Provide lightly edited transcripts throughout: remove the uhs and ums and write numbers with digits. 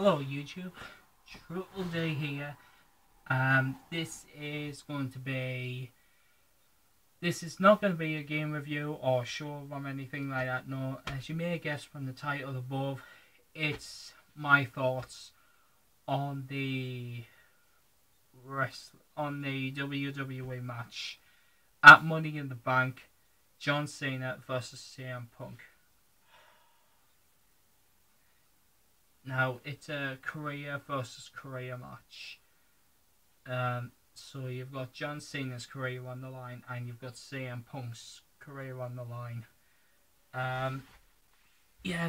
Hello YouTube, Triple Day here. This is not going to be a game review or show or anything like that. No, as you may guess from the title above, it's my thoughts on the WWE match at Money in the Bank, John Cena versus CM Punk. Now, it's a career versus career match. So you've got John Cena's career on the line, and you've got CM Punk's career on the line. Yeah,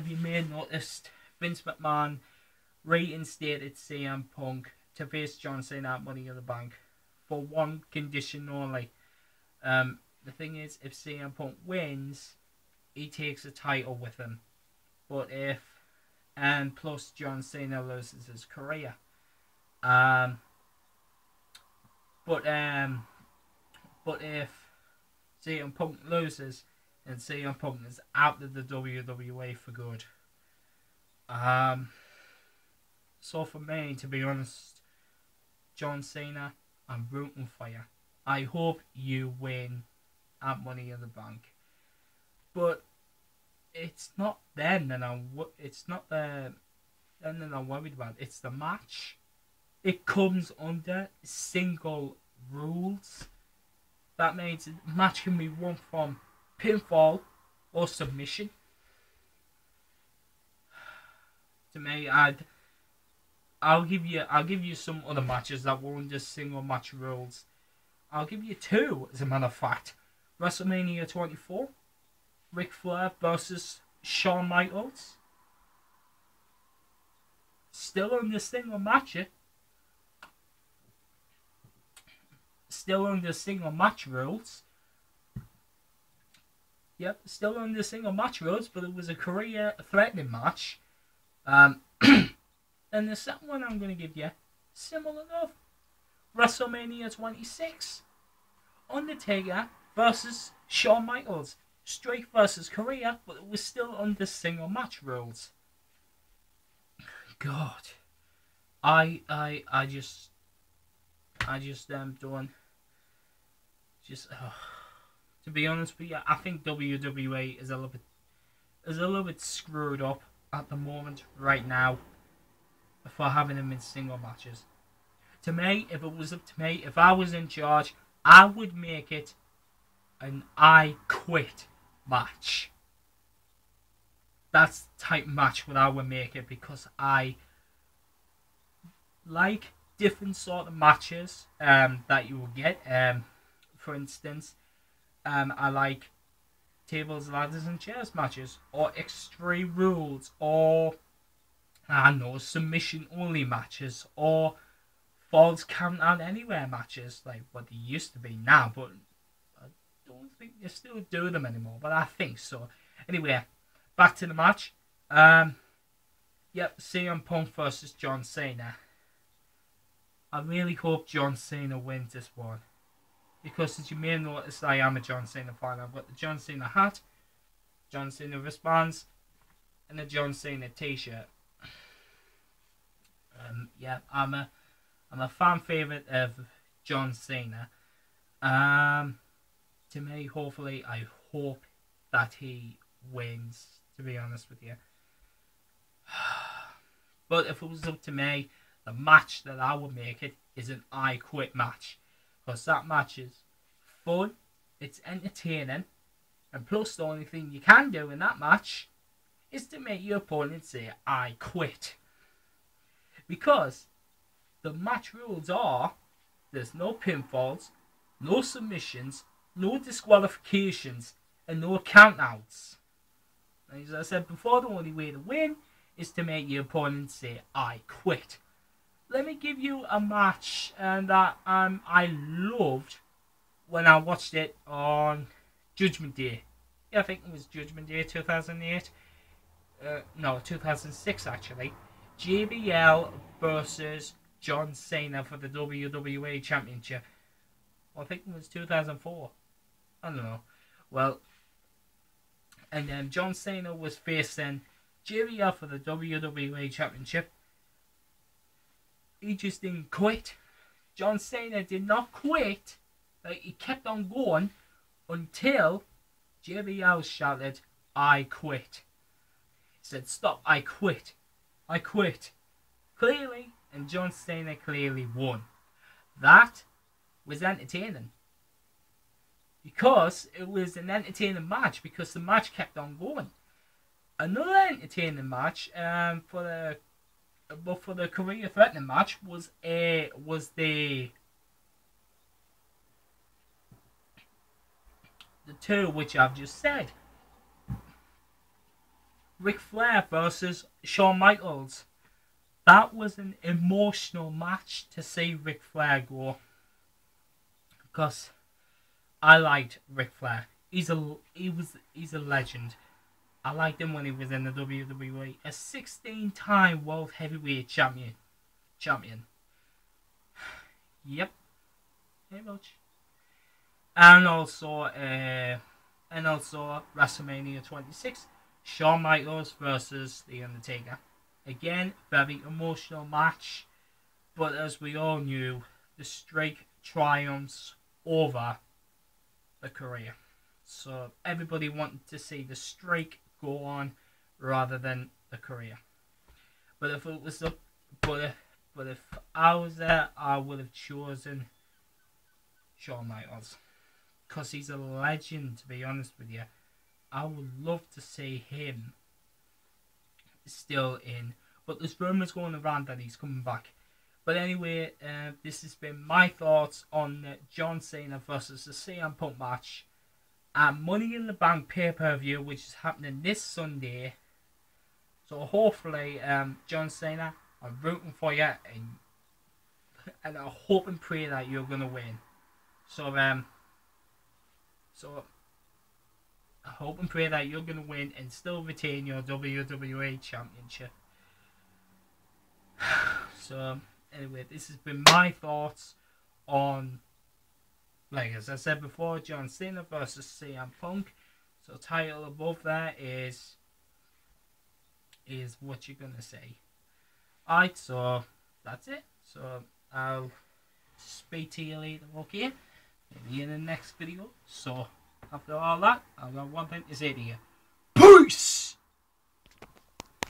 you may have noticed Vince McMahon reinstated CM Punk to face John Cena at Money in the Bank for one condition only. The thing is, if CM Punk wins, he takes a title with him. But if and plus John Cena loses his career. But if CM Punk loses, then CM Punk is out of the WWE for good. So for me, to be honest, John Cena, I'm rooting for you. I hope you win at Money in the Bank. But it's not them that I'm worried about. It's the match. It comes under single rules. That means the match can be won from pinfall or submission. To me, I'll give you some other matches that were under single match rules. I'll give you two, as a matter of fact. WrestleMania 24. Ric Flair versus Shawn Michaels. Still under single match. Still under single match rules. Yep, still under single match rules, but it was a career-threatening match. And the second one I'm going to give you, similar enough. WrestleMania 26. Undertaker versus Shawn Michaels. Straight versus career, but it was still under single match rules. God, I just don't. To be honest with you, I think WWE is a little bit screwed up at the moment right now for having them in single matches. To me, if it was up to me, if I was in charge, I would make it an I Quit match. That's the type of match what I would make it, because I like different sort of matches that you will get. For instance, I like tables, ladders and chairs matches, or extreme rules, or I don't know, submission only matches, or falls count out anywhere matches, like what they used to be now, but I don't think they still do them anymore, but I think so. Anyway, back to the match. Yep, CM Punk versus John Cena. I really hope John Cena wins this one, because as you may have noticed, I am a John Cena fan. I've got the John Cena hat, John Cena wristbands, and a John Cena t-shirt. Yeah, I'm a fan favourite of John Cena. To me, hopefully, I hope that he wins, to be honest with you. But if it was up to me, the match that I would make it is an I Quit match. Because that match is fun, it's entertaining, and plus the only thing you can do in that match is to make your opponent say, I quit. Because the match rules are, there's no pinfalls, no submissions, no disqualifications, and no countouts. As I said before, the only way to win is to make your opponent say, I quit. Let me give you a match that I loved when I watched it on Judgment Day. Yeah, I think it was Judgment Day 2008. No, 2006 actually. JBL versus John Cena for the WWE Championship. Well, I think it was 2004. I don't know. Well, and then John Cena was facing JBL for the WWE Championship. he just didn't quit. John Cena did not quit. Like, he kept on going until JBL shouted, "I quit." He said, "Stop, I quit. I quit." Clearly, and John Cena clearly won. That was entertaining. Because it was an entertaining match, because the match kept on going. Another entertaining match for the career threatening match was the two which I've just said. Ric Flair versus Shawn Michaels. That was an emotional match to see Ric Flair go, because I liked Ric Flair. He's a legend. I liked him when he was in the WWE. A 16-time World Heavyweight Champion. Yep. Very much. And also WrestleMania 26. Shawn Michaels versus The Undertaker. Again, very emotional match. But as we all knew, the streak triumphs over the career. So everybody wanted to see the streak go on rather than the career. But if it was but if I was there, I would have chosen Shawn Michaels, because he's a legend. To be honest with you, I would love to see him still in. But there's rumours going around that he's coming back. But anyway, this has been my thoughts on John Cena versus the CM Punk match at Money in the Bank pay-per-view, which is happening this Sunday. So hopefully, John Cena, I'm rooting for you, and I hope and pray that you're gonna win. So I hope and pray that you're gonna win and still retain your WWE Championship. So anyway, this has been my thoughts on, like as I said before, John Cena versus CM Punk. So title above there is what you're gonna say. Alright, so that's it. So I'll speak to you later, okay? Maybe in the next video. So after all that, I've got one thing to say to you.